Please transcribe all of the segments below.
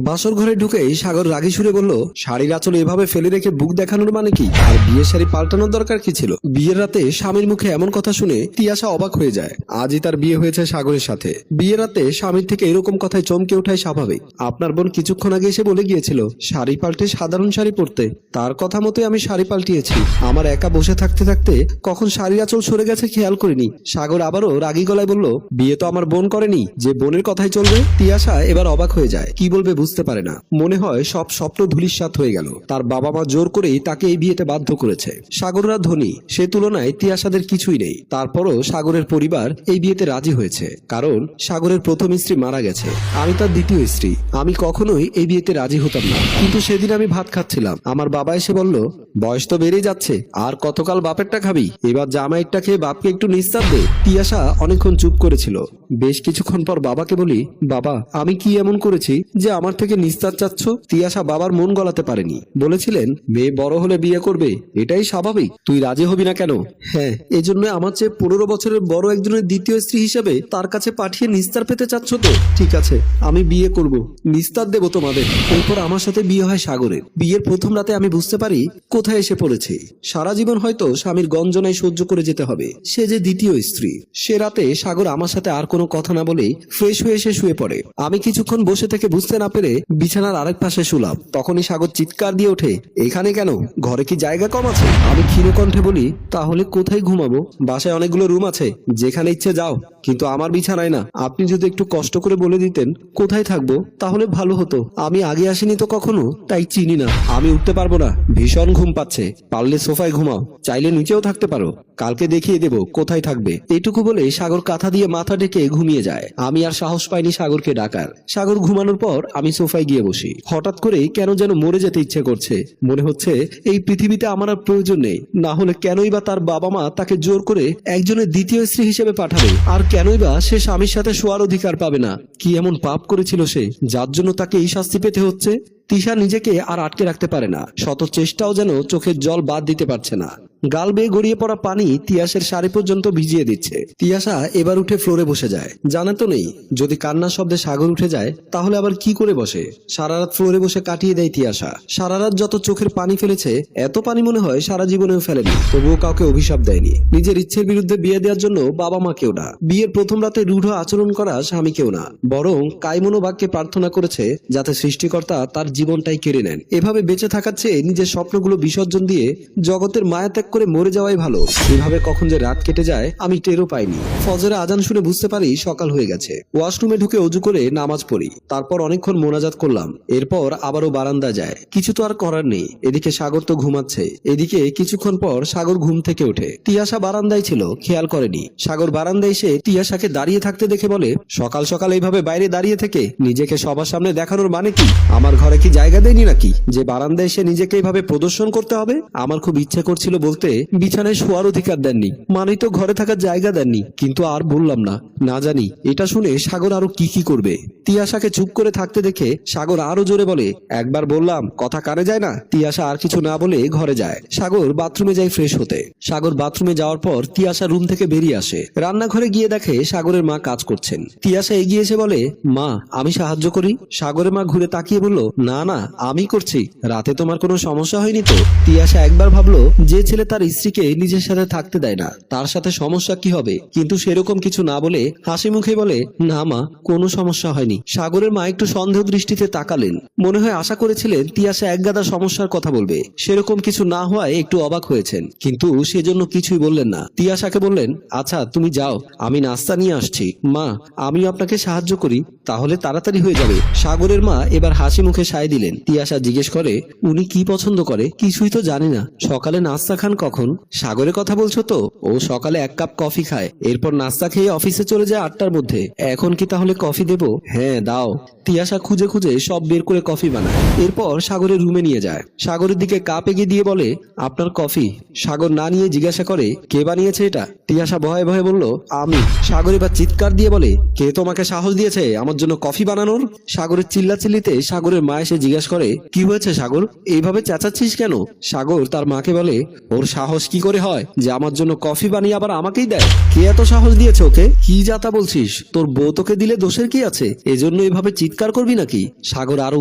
বাসর ঘরে ঢুকেই সাগর রাগী সুরে বলল, শাড়ির আঁচল এভাবে ফেলে রেখে বুক দেখানোর মানে কি? আর বিয়ের শাড়ি পাল্টানোর দরকার কি ছিল? বিয়ের রাতে স্বামীর মুখে এমন কথা শুনে তিয়াশা অবাক হয়ে যায়। আজই তার বিয়ে হয়েছে সাগরের সাথে। বিয়ের রাতে স্বামীর থেকে এরকম কথায় চমকে ওঠাই স্বাভাবিক। আপনার বোন কিছুক্ষণ আগে এসে বলে গিয়েছিল শাড়ি পাল্টে সাধারণ শাড়ি পরতে। তার কথা মতোই আমি শাড়ি পাল্টিয়েছি। আমার একা বসে থাকতে থাকতে কখন শাড়ির আঁচল সরে গেছে খেয়াল করিনি। সাগর আবারও রাগী গলায় বলল, বিয়ে তো আমার বোন করেনি যে বোনের কথাই চলবে? তিয়াশা এবার অবাক হয়ে যায়, কি বলবে বুঝতে পারে না। মনে হয় সব স্বপ্ন ধূলিসাৎ হয়ে গেল। তার বাবা মা জোর করেই তাকে এই বিয়েতে বাধ্য করেছে। সাগররা ধনী, সে তুলনায় তিয়াশাদের কিছুই নেই। তারপরও সাগরের পরিবার এই বিয়েতে রাজি হয়েছে, কারণ সাগরের প্রথম স্ত্রী মারা গেছে। আমি তার দ্বিতীয় স্ত্রী। আমি কখনোই এই বিয়েতে রাজি হতাম না, কিন্তু সেদিন আমি ভাত খাচ্ছিলাম, আমার বাবা এসে বলল, বয়স তো বেড়েই যাচ্ছে, আর কতকাল বাপেরটা খাবি? এবার জামাইয়েরটা খেয়ে বাপকে একটু নিস্তার দে। তিয়াশা অনেকক্ষণ চুপ করেছিল। বেশ কিছুক্ষণ পর বাবাকে বলি, বাবা আমি কি এমন করেছি যে আমার থেকে নিস্তার চাচ্ছ? তিয়াশা বাবার মন গলাতে পারেনি। বলেছিলেন, মেয়ে বড় হলে বিয়ে করবে, এটাই স্বাভাবিক, তুই রাজি হবি না কেন? হ্যাঁ, এজন্য আমার চেয়ে 15 বছরের বড় একজনের দ্বিতীয় স্ত্রী হিসেবে তার কাছে পাঠিয়ে নিস্তার পেতে চাচ্ছ তো? ঠিক আছে, আমি বিয়ে করব, নিস্তার দেব তোমাদের। এরপর আমার সাথে বিয়ে হয় সাগরের। বিয়ের প্রথম রাতে আমি বুঝতে পারি কোথায় এসে পড়েছি। সারা জীবন হয়তো স্বামীর গঞ্জনায় সহ্য করে যেতে হবে। সে যে দ্বিতীয় স্ত্রী। সে রাতে সাগর আমার সাথে আর কোনো কথা না বলেই ফ্রেশ হয়ে এসে শুয়ে পড়ে। আমি কিছুক্ষণ বসে থেকে বুঝতে না পেরে বিছানার আরেক পাশে শুলাম। তখনই সাগর চিৎকার দিয়ে ওঠে, এখানে কেন? ঘরে কি জায়গা কম আছে? আমি ক্ষীণ কণ্ঠে বলি, তাহলে কোথায় ঘুমাবো? বাসায় অনেকগুলো রুম আছে, যেখানে ইচ্ছে যাও, কিন্তু আমার বিছানায় না। আপনি যদি একটু কষ্ট করে বলে দিতেন কোথায় থাকবো, তাহলে ভালো হতো। আমি আগে আসিনি তো কখনো, তাই চিনি না। আমি উঠতে পারবো না, ভীষণ ঘুম পাচ্ছে। পারলে সোফায় ঘুমাও, চাইলে নিচেও থাকতে পারো, কালকে দেখিয়ে দেবো কোথায় থাকবে। এইটুকু বলে সাগর কাঁথা দিয়ে মাথা ঢেকে ঘুমিয়ে যায়। আমি আর সাহস পাইনি সাগরকে ডাকার। সাগর ঘুমানোর পর আমি সোফায় গিয়ে বসি। হঠাৎ করে কেন যেন মরে যেতে ইচ্ছে করছে। মনে হচ্ছে এই পৃথিবীতে আমার আর প্রয়োজন নেই। না হলে কেনই বা তার বাবা মা তাকে জোর করে একজনের দ্বিতীয় স্ত্রী হিসেবে পাঠাবে? আর কেনই বা সে স্বামীর সাথে শোয়ার অধিকার পাবে না? কি এমন পাপ করেছিল সে, যার জন্য তাকে এই শাস্তি পেতে হচ্ছে? তিশা নিজেকে আর আটকে রাখতে পারে না। শত চেষ্টাও যেন চোখের জল বাদ দিতে পারছে না। গাল বেয়ে গড়িয়ে পড়া পানি তিয়াসের শাড়ি পর্যন্ত ভিজিয়ে দিচ্ছে। তিয়াসা এবার উঠে ফ্লোরে বসে যায়। জানা তো নেই, যদি কান্নার শব্দে সাগর উঠে যায় তাহলে আবার কি করে বসে? সারা রাত ফ্লোরে বসে কাটিয়ে দেয় তিয়াসা। সারা রাত যত চোখের পানি ফেলেছে, এত পানি মনে হয় সারা জীবনেও ফেলেনি। তবুও কাউকে অভিশাপ দেয়নি। নিজের ইচ্ছের বিরুদ্ধে বিয়ে দেওয়ার জন্য বাবা মা কেউ না, বিয়ের প্রথম রাতে রূঢ় আচরণ করা স্বামী কেউ না, বরং কায়মনো বাক্যে প্রার্থনা করেছে যাতে সৃষ্টিকর্তা তার জীবনটাই কেড়ে নেন। এভাবে বেঁচে থাকার চেয়ে নিজের স্বপ্নগুলো বিসর্জন দিয়ে জগতের মায়া ত্যাগ করে মরে যাওয়াই ভালো। এভাবে কখন যে রাত কেটে যায় আমি টেরও পাইনি। ফজরে আজান শুনে বুঝতে পারি সকাল হয়ে গেছে। ওয়াশরুমে ঢুকে অজু করে নামাজ পড়ি। তারপর অনেকক্ষণ মোনাজাত করলাম। এরপর আবারও বারান্দা যায়। কিছু তো আর করার নেই। এদিকে সাগর তো ঘুমাচ্ছে। এদিকে কিছুক্ষণ পর সাগর ঘুম থেকে ওঠে। তিয়াশা বারান্দায় ছিল, খেয়াল করেনি। সাগর বারান্দায় এসে তিয়াশাকে দাঁড়িয়ে থাকতে দেখে বলে, সকাল সকাল এইভাবে বাইরে দাঁড়িয়ে থেকে নিজেকে সবার সামনে দেখানোর মানে কি? আমার ঘরে কি জায়গা দেয়নি নাকি যে বারান্দায় এসে নিজেকে এইভাবে প্রদর্শন করতে হবে? আমার খুব ইচ্ছে করছিল বলতে, বিছানায় শোয়ার অধিকার দেননি, মানেই তো ঘরে থাকার জায়গা দেননি, কিন্তু আর বললাম না। না জানি এটা শুনে সাগর আরো কি কি করবে। তিয়াশাকে চুপ করে থাকতে দেখে সাগর আরো জোরে বলে, একবার বললাম কথা কানে যায় না? তিয়াশা আর কিছু না বলে ঘরে যায়। সাগর বাথরুমে যায় ফ্রেশ হতে। সাগর বাথরুমে যাওয়ার পর তিয়াশা রুম থেকে বেরিয়ে আসে। রান্নাঘরে গিয়ে দেখে সাগরের মা কাজ করছেন। তিয়াশা এগিয়ে এসে বলে, মা আমি সাহায্য করি। সাগরের মা ঘুরে তাকিয়ে বলল, না না আমি করছি, রাতে তোমার কোনো সমস্যা হয়নি তো? তিয়াশা একবার ভাবলো, যে ছেলে তার স্ত্রীকে নিজের সাথে থাকতে দেয় না তার সাথে সমস্যা কি হবে, কিন্তু সেরকম কিছু না বলে হাসি মুখে বলে, না মা কোনো সমস্যা হয়নি। সাগরের মা একটু সন্দেহ দৃষ্টিতে তাকালেন। মনে হয় আশা করেছিলেন তিয়াশা একগাদা সমস্যার কথা বলবে। সেরকম কিছু না হওয়ায় একটু অবাক হয়েছেন, কিন্তু সেজন্য কিছুই বললেন না। তিয়াশাকে বললেন, আচ্ছা তুমি যাও, আমি নাস্তা নিয়ে আসছি। মা আমিও আপনাকে সাহায্য করি, তাহলে তাড়াতাড়ি হয়ে যাবে। সাগরের মা এবার হাসি মুখে সায় দিলেন। তিয়াশা জিজ্ঞেস করে, উনি কি পছন্দ করে? কিছুই তো জানি না। সকালে নাস্তা খান কখন? সাগরের কথা বলছো তো? ও সকালে 1 কাপ কফি খায়, এরপর নাস্তা খেয়ে অফিসে চলে যায় 8টার মধ্যে। এখন কি তাহলে কফি দেবো? হ্যাঁ দাও। তিয়াশা খুঁজে খুঁজে সব বের করে কফি বানায়। এরপর সাগরের রুমে নিয়ে যায়। সাগরের দিকে কাপ এগিয়ে দিয়ে বলে, আপনার কফি। সাগর না নিয়ে জিজ্ঞাসা করে, কে বানিয়েছে এটা? তিয়াশা ভয়ে ভয়ে বলল, আমি। সাগর এবার চিৎকার দিয়ে বলে, কে তোমাকে সাহস দিয়েছে আমার জন্য কফি বানানোর? সাগরের চিল্লাচিল্লিতে সাগরের মা এসে জিজ্ঞাসা করে, কি হয়েছে সাগর, এইভাবে চেঁচাচ্ছিস কেন? সাগর তার মাকে বলে, ওর সাহস কি করে হয় যে আমার জন্য কফি বানিয়ে আবার আমাকেই দেয়? কে এত সাহস দিয়েছে ওকে? কি যাতা বলছিস? তোর বউ তোকে দিলে দোষের কি আছে? এজন্য এভাবে চিৎকার করবি নাকি? সাগর আরো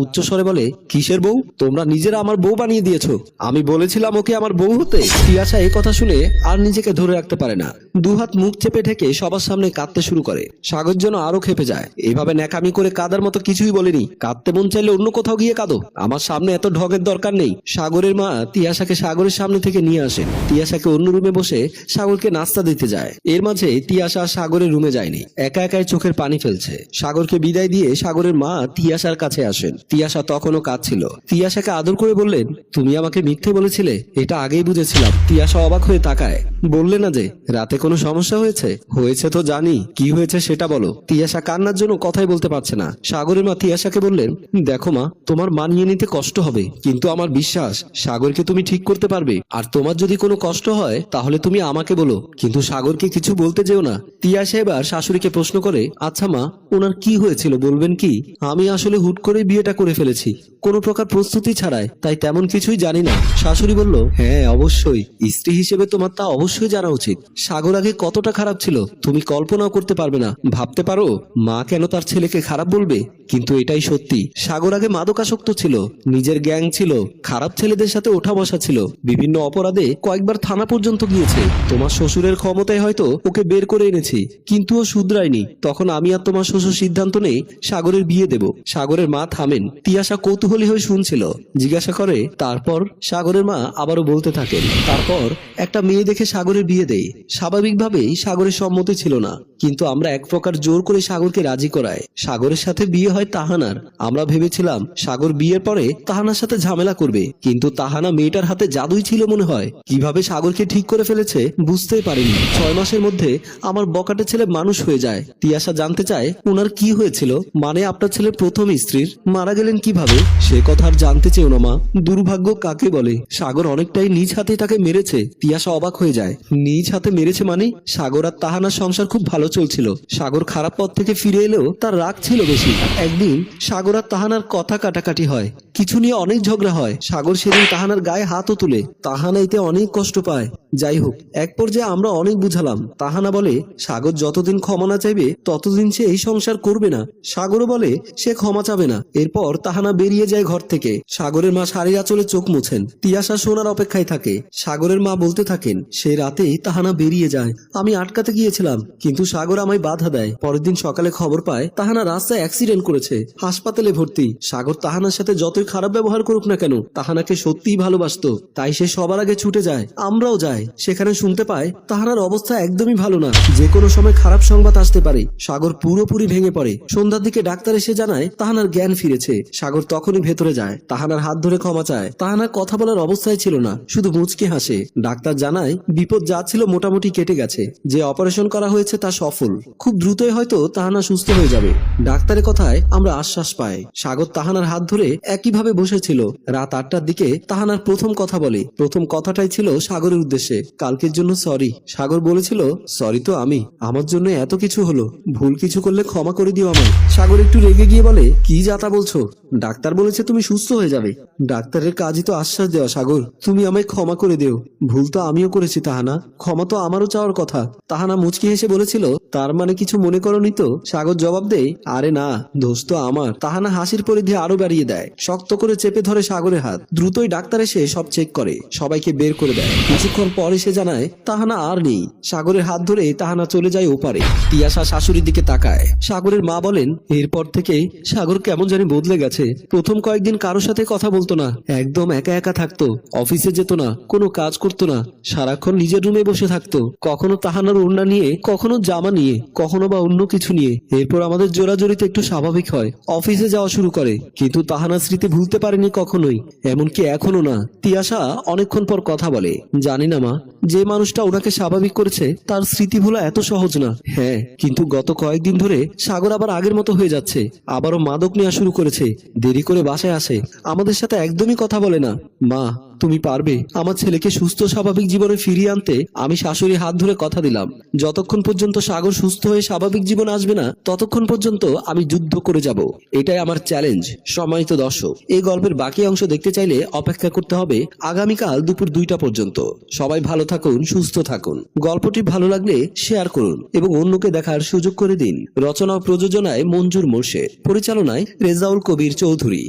উচ্চ স্বরে বলে, কিসের বউ? তোমরা নিজেরা আমার বউ বানিয়ে দিয়েছো। আমি বলেছিলাম ওকে আমার বউ হতে। তিয়াশা এই কথা শুনে আর নিজেকে ধরে রাখতে পারে না, দুহাত মুখ চেপে ঢেকে সবার সামনে কাঁদতে শুরু করে। সাগর যেন আরো খেপে যায়। এভাবে ন্যাকামি করে কাঁদার মতো কিছুই বলেনি। কাঁদতে মন চাইলে অন্য কোথাও গিয়ে কাঁদো, আমার সামনে এত ঢগের দরকার নেই। সাগরের মা তিয়াশাকে সাগরের সামনে থেকে নিয়ে আসেন। তিয়াশাকে অন্য রুমে বসে সাগরকে নাস্তা দিতে যায়। এর মাঝে তিয়াশা সাগরের রুমে যায়নি, একা একাই চোখের পানি ফেলছে। সাগরকে বিদায় দিয়ে সাগরের মা তিয়াশার কাছে আসেন। তিয়াশা তখনও কাঁদছিল। তিয়াশাকে আদর করে বললেন, তুমি আমাকে মিথ্যে বলেছিলে, এটা আগেই বুঝেছিলাম। তিয়াশা অবাক হয়ে তাকায়। বললে না যে রাতে কোনো সমস্যা হয়েছে? হয়েছে তো জানি, কি হয়েছে সেটা বলো। তিয়াশা কান্নার জন্য কথাই বলতে পারছে না। সাগরের মা তিয়াশাকে বললেন, দেখো মা, তোমার মানিয়ে নিতে কষ্ট হবে, কিন্তু আমার বিশ্বাস সাগরকে তুমি ঠিক করতে পারবে। আর তোমার যদি কোনো কষ্ট হয় তাহলে তুমি আমাকে বলো, কিন্তু সাগরকে কিছু বলতে যেও না। তিয়াশা এবার শাশুড়িকে প্রশ্ন করে, আচ্ছা মা, ওনার কি হয়েছিল বলবেন কি? আমি আসলে হুট করে বিয়েটা করে ফেলেছি, কোনো প্রকার প্রস্তুতি ছাড়াই, তাই তেমন কিছুই জানি না। শাশুড়ি বলল, হ্যাঁ অবশ্যই, স্ত্রী হিসেবে তোমার তা অবশ্যই জানা উচিত। সাগর আগে কতটা খারাপ ছিল তুমি কল্পনাও করতে পারবে না। ভাবতে পারো মা কেন তার ছেলেকে খারাপ বলবে? কিন্তু এটাই সত্যি। সাগর আগে মাদকাসক্ত ছিল, নিজের গ্যাং ছিল, খারাপ ছেলেদের সাথে ওঠা বসা ছিল, বিভিন্ন অপরাধে কয়েকবার থানা পর্যন্ত গিয়েছে। তোমার শ্বশুরের ক্ষমতায় হয়তো ওকে বের করে এনেছি, কিন্তু ও শুধরায়নি। তখন আমি আর তোমার শ্বশুর সিদ্ধান্ত নেই সাগরের বিয়ে দেব। সাগরের মা থামেন। তিয়াশা কৌতূহলী হয়ে শুনছিল। জিজ্ঞাসা করে, তারপর? সাগরের মা আবারও বলতে থাকেন, তারপর একটা মেয়ে দেখে সাগরের বিয়ে দেয়। স্বাভাবিকভাবেই সাগরের সম্মতি ছিল না, কিন্তু আমরা এক প্রকার জোর করে সাগরকে রাজি করাই। সাগরের সাথে বিয়ে হয় তাহানার। আমরা ভেবেছিলাম সাগর বিয়ের পরে তাহানার সাথে ঝামেলা করবে, কিন্তু তাহানা মেয়েটার হাতে জাদুই ছিল মনে হয়। কিভাবে সাগরকে ঠিক করে ফেলেছে বুঝতেই পারিনি। 6 মাসের মধ্যে আমার বকাটে ছেলে মানুষ হয়ে যায়। তিয়াশা জানতে চায়, ওনার কি হয়েছিল? মানে আপনার ছেলে প্রথম স্ত্রীর মারা গেলেন কিভাবে? সে কথা আর জানতে চেও না মা, দুর্ভাগ্য কাকে বলে? সাগর অনেকটাই নিজ হাতে তাকে মেরেছে। তিয়াশা অবাক হয়ে যায়। নিজ হাতে মেরেছে মানে? সাগর আর তাহানার সংসার খুব ভালো চলছিল। সাগর খারাপ পথ থেকে ফিরে এলেও তার রাগ ছিল বেশি। একদিন সাগর আর তাহানার কথা কাটাকাটি হয়, কিছু নিয়ে অনেক ঝগড়া হয়। সাগর সেদিন তাহানার গায়ে হাতও তুলে। তাহানা এতে অনেক কষ্ট পায়। যাই হোক, এক পর্যায়ে আমরা অনেক বুঝালাম। তাহানা বলে সাগর যতদিন ক্ষমা না চাইবে ততদিন সে এই সংসার করবে না। সাগরও বলে সে ক্ষমা চাবে না। এরপর তাহানা বেরিয়ে যায় ঘর থেকে। সাগরের মা শাড়ির আঁচলে চোখ মুছেন। তিয়াশা শোনার অপেক্ষায় থাকে। সাগরের মা বলতে থাকেন, সে রাতেই তাহানা বেরিয়ে যায়। আমি আটকাতে গিয়েছিলাম, কিন্তু সাগর আমায় বাধা দেয়। পরের দিন সকালে খবর পায় তাহানা রাস্তায় অ্যাক্সিডেন্ট করেছে, হাসপাতালে ভর্তি। সাগর তাহানার সাথে যতই খারাপ ব্যবহার করুক না কেন, তাহানাকে সত্যিই ভালোবাসতো, তাই সে সবার আগে ছুটে যায়। আমরাও যাই। সেখানে শুনতে পায় তাহানার অবস্থা একদমই ভালো না, যে কোনো সময় খারাপ সংবাদ আসতে পারে। সাগর পুরোপুরি ভেঙে পড়ে। সন্ধ্যার দিকে ডাক্তার এসে জানায় তাহানার জ্ঞান ফিরেছে। সাগর তখনই ভেতরে যায়, তাহানার হাত ধরে ক্ষমা চায়। তাহানা কথা বলার অবস্থায় ছিল না, শুধু মুচকি হাসে। ডাক্তার জানায় বিপদ যা ছিল মোটামুটি কেটে গেছে, যে অপারেশন করা হয়েছে তা সফল। খুব দ্রুতই হয়তো তাহানা সুস্থ হয়ে যাবে। ডাক্তারের কথায় আমরা আশ্বাস পাই। সাগর তাহানার হাত ধরে একইভাবে বসেছিল। রাত 8টার দিকে তাহানার প্রথম কথা বলে। প্রথম কথাটাই ছিল সাগরের উদ্দেশ্যে, কালকের জন্য সরি। সাগর বলেছিল, সরি তো আমি, আমার জন্য এত কিছু হলো, ভুল কিছু করলে ক্ষমা করে দিও আমায়। সাগর একটু রেগে গিয়ে বলে, কি যাতা বলছো? ডাক্তার বলেছে তুমি সুস্থ হয়ে যাবে। ডাক্তারের কাজই তো আশ্বাস দেওয়া। সাগর, তুমি আমায় ক্ষমা করে দিও। ভুল তো আমিও করেছি তাহানা, ক্ষমা তো আমারও চাওয়ার কথা। তাহানা মুচকি হেসে বলেছিল, তার মানে কিছু মনে করনি তো? সাগর জবাব দেয়, আরে না, দোষ তো আমার। তাহানা হাসির পরিধি আরো বাড়িয়ে দেয়, শক্ত করে চেপে ধরে সাগরের হাত। দ্রুতই ডাক্তার এসে সব চেক করে, সবাইকে বের করে দেয়। কিছুক্ষণ পর এসে জানায় তাহানা আর নেই। সাগরের হাত ধরে তাহানা চলে যায় ওপারে। তিয়াশা শাশুড়ির দিকে তাকায়। সাগরের মা বলেন, এরপর থেকে সাগর কেমন জানি বদলে গেছে। প্রথম কয়েকদিন কারোর সাথে কথা বলতো না, একদম একা একা থাকতো, অফিসে যেত না, কোনো কাজ করতো না, সারাক্ষণ নিজের রুমে বসে থাকতো। কখনো তাহানার ওড়না নিয়ে, কখনো জামা নিয়ে, কখনো বা অন্য কিছু নিয়ে। এরপর আমাদের জোরাজোরিতে একটু স্বাভাবিক হয়, অফিসে যাওয়া শুরু করে, কিন্তু তাহানার স্মৃতি ভুলতে পারেনি কখনোই, এমনকি এখনো না। তিয়াশা অনেকক্ষণ পর কথা বলে, জানি না মা, যে মানুষটা ওনাকে স্বাভাবিক করেছে তার স্মৃতি ভোলা এত সহজ না। হ্যাঁ, কিন্তু গত কয়েকদিন ধরে সাগর আবার আগের মতো হয়ে যাচ্ছে, আবারও মাদক নেওয়া শুরু করেছে, দেরি করে বাসায় আসে, আমাদের সাথে একদমই কথা বলে না। মা, তুমি পারবে। আমার ছেলেকে সুস্থ স্বাভাবিক জীবনে ফিরিয়ে আনতে আমি শাশুড়ির হাত ধরে কথা দিলাম, যতক্ষণ পর্যন্ত সাগর সুস্থ হয়ে স্বাভাবিক জীবন আসবে না ততক্ষণ পর্যন্ত আমি যুদ্ধ করে যাব। এটাই আমার চ্যালেঞ্জ। সম্মানিত দর্শক, এই গল্পের বাকি অংশ দেখতে চাইলে অপেক্ষা করতে হবে আগামীকাল দুপুর 2টা পর্যন্ত। সবাই ভালো থাকুন, সুস্থ থাকুন। গল্পটি ভালো লাগলে শেয়ার করুন এবং অন্যকে দেখার সুযোগ করে দিন। রচনা ও প্রযোজনায় মঞ্জুর মোর্শেদ, পরিচালনায় রেজাউল কবির চৌধুরী,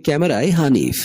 ক্যামেরায় হানিফ।